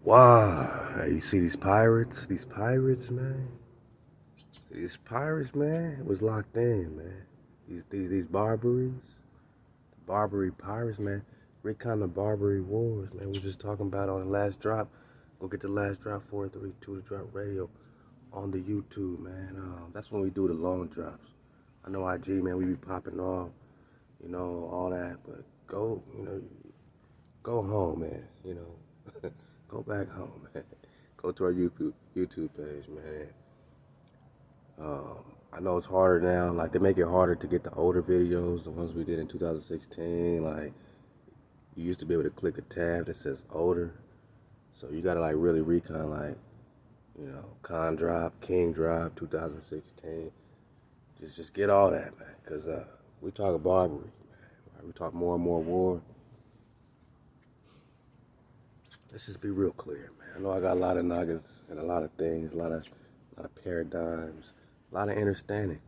Wow, hey, you see these pirates? These pirates, man. These pirates, man, was locked in, man. These Barbary pirates, man. Recon the Barbary wars, man. We just talking about on the last drop. Go get the last drop 432 to drop radio on the YouTube, man. That's when we do the long drops. I know IG, man. We be popping off, all that, but go home, man. Go back home, man. Go to our YouTube page, man. I know it's harder now. Like they make it harder to get the older videos, the ones we did in 2016. Like you used to be able to click a tab that says older, so you gotta like really recon like con drop, king drop, 2016. Just get all that, man. Cause we talk Barbary, man. Right? We talk more and more war. Let's just be real clear, man. I know I got a lot of nuggets and a lot of things, a lot of paradigms, a lot of understanding.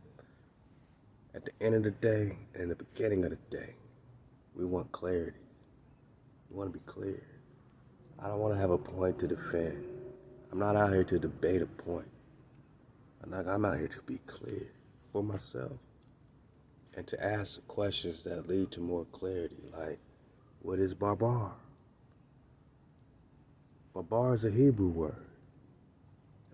At the end of the day and in the beginning of the day, we want clarity. We want to be clear. I don't want to have a point to defend. I'm not out here to debate a point. I'm out here to be clear for myself and to ask questions that lead to more clarity. Like, what is barbar? Barbar is a Hebrew word.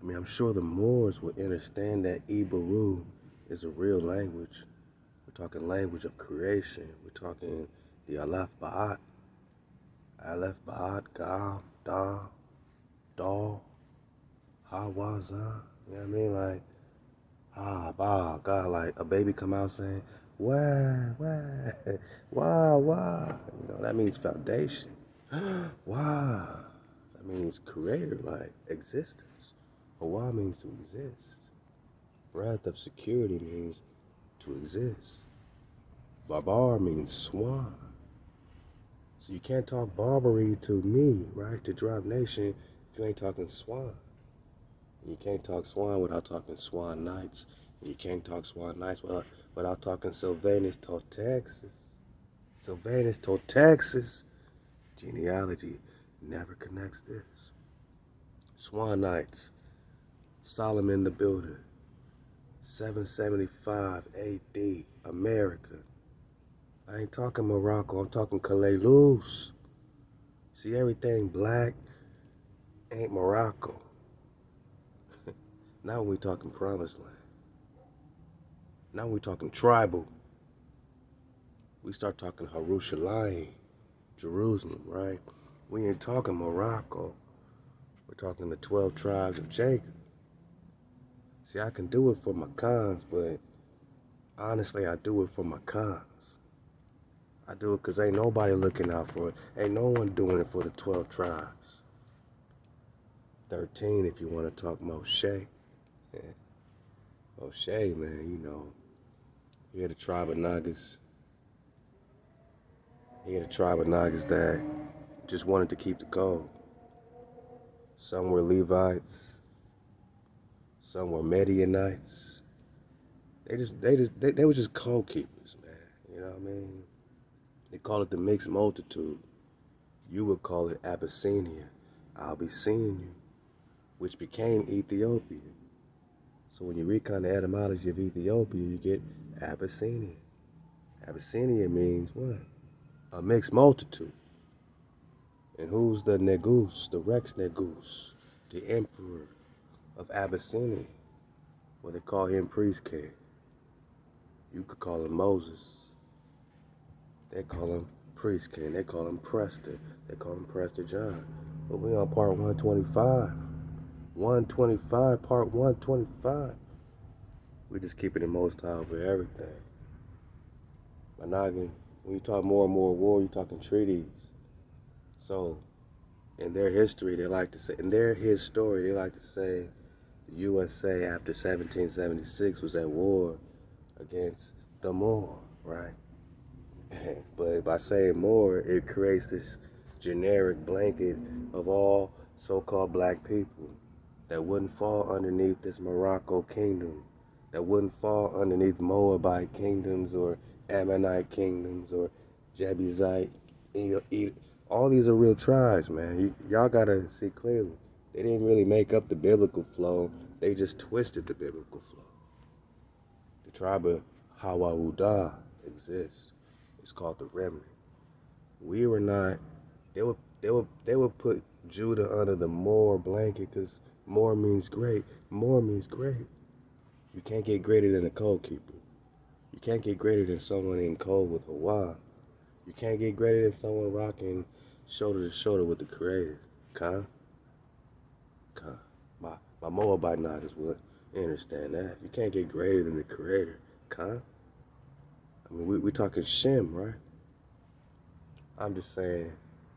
I mean, I'm sure the Moors would understand that Ibru is a real language. We're talking language of creation. We're talking the Aleph Ba'at, Gam, Dam, Dal, HaWah, Zan. You know what I mean? Like, bah, God, like a baby come out saying, wah, wah, wah, wah. That means foundation. Wah. That means creator, like existence. HaWah means to exist. Breath of security means to exist. Barbar means swan. So you can't talk Barbary to me, right? To Drop Nation if you ain't talking swan. You can't talk swan without talking swan nights. And you can't talk swan nights without talking Sylvanus to Texas. Sylvanus to Texas. Genealogy never connects this. Swan nights. Solomon the Builder. 775 AD. America. I ain't talking Morocco. I'm talking Calais Luz. See, everything black ain't Morocco. Now we talking promised land. Now we talking tribal. We start talking Harushalayim, Jerusalem, right? We ain't talking Morocco. We're talking the 12 tribes of Jacob. See, I can do it for my cons, but honestly, I do it for my cons. I do it because ain't nobody looking out for it. Ain't no one doing it for the 12 tribes. 13 if you want to talk Moshe. Yeah. Moshe, man, he had a tribe of Nagas. He had a tribe of Nagas that just wanted to keep the code. Some were Levites. Some were Midianites. They were just code keepers, man. You know what I mean? They call it the mixed multitude. You would call it Abyssinia. I'll be seeing you, which became Ethiopia. So when you recon the etymology of Ethiopia, you get Abyssinia. Abyssinia means what? A mixed multitude. And who's the Negus, the Rex Negus, the emperor of Abyssinia? Well, they call him Priest King. You could call him Moses. They call him Priest King. They call him Prester. They call him Prester John. But we on part 125. 125, part 125. We just keeping it most high over everything. When you talk more and more war, you're talking treaties. So, in their history, they like to say, they like to say the USA after 1776 was at war against the Moor, right? But by saying Moor, it creates this generic blanket of all so-called black people that wouldn't fall underneath this Morocco kingdom, that wouldn't fall underneath Moabite kingdoms or Ammonite kingdoms or Jebusite, All these are real tribes, man. Y'all gotta see clearly. They didn't really make up the biblical flow. They just twisted the biblical flow. The tribe of HaWah exists. It's called the remnant. We were not. They would put Judah under the more blanket because more means great. More means great. You can't get greater than a code keeper. You can't get greater than someone in code with HaWah. You can't get greater than someone rocking shoulder to shoulder with the Creator. Khan. Khan. My Moabite knockers would understand that. You can't get greater than the Creator. Khan. I mean, we talking Shem, right? I'm just saying,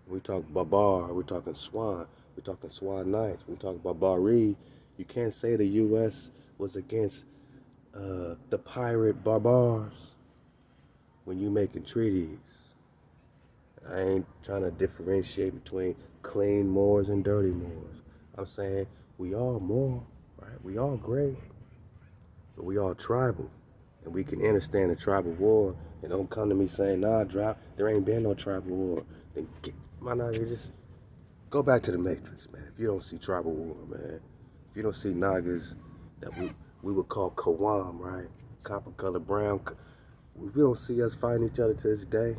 we talk Babar, we talking Swan, we talking Swan Knights, we talk Barbary. You can't say the U.S. was against the pirate Barbars when you making treaties. I ain't trying to differentiate between clean Moors and dirty Moors. I'm saying we all Moor, right? We all great, but we all tribal. And we can understand the tribal war. And don't come to me saying, nah, there ain't been no tribal war. Then you just go back to the Matrix, man. If you don't see tribal war, man. If you don't see Nagas that we would call Kawam, right? Copper color brown. If you don't see us fighting each other to this day,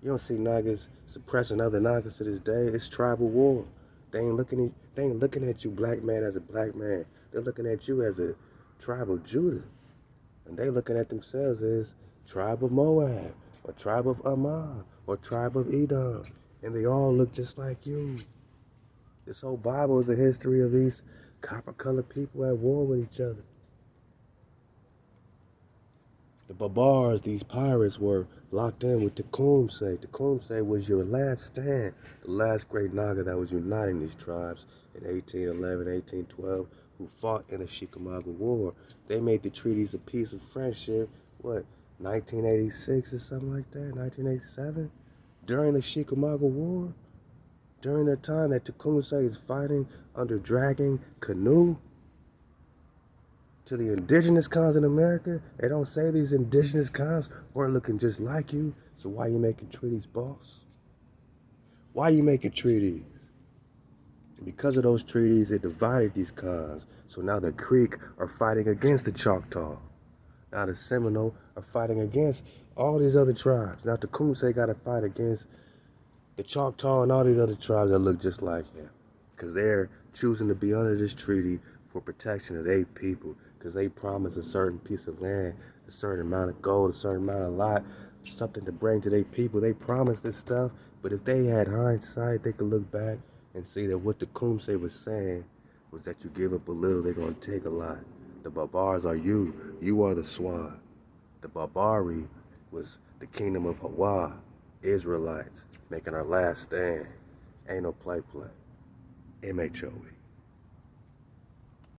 you don't see Nagas suppressing other Nagas to this day. It's tribal war. They ain't looking at you, black man, as a black man. They're looking at you as a tribal Judah. And they looking at themselves as tribe of Moab, or tribe of Ammon, or tribe of Edom. And they all look just like you. This whole Bible is a history of these copper-colored people at war with each other. The Barbars, these pirates, were locked in with Tecumseh. Tecumseh was your last stand, the last great Naga that was uniting these tribes in 1811, 1812, who fought in the Chickamauga War. They made the treaties of peace and friendship, 1986 or something like that, 1987? During the Chickamauga War? During the time that Tecumseh is fighting under Dragon Canoe? To the indigenous cons in America, they don't say these indigenous cons weren't looking just like you. So why you making treaties, boss? Why you making treaties? And because of those treaties, it divided these cons. So now the Creek are fighting against the Choctaw. Now the Seminole are fighting against all these other tribes. Now Tecumseh got to fight against the Choctaw and all these other tribes that look just like him. Because they're choosing to be under this treaty for protection of their people. Because they promised a certain piece of land, a certain amount of gold, a certain amount of lot, something to bring to their people. They promised this stuff, but if they had hindsight, they could look back and see that what Tecumseh was saying was that you give up a little, they're going to take a lot. The Barbars are you. You are the Swan. The Barbary was the kingdom of HaWah, Israelites, making our last stand. Ain't no play. MHOE.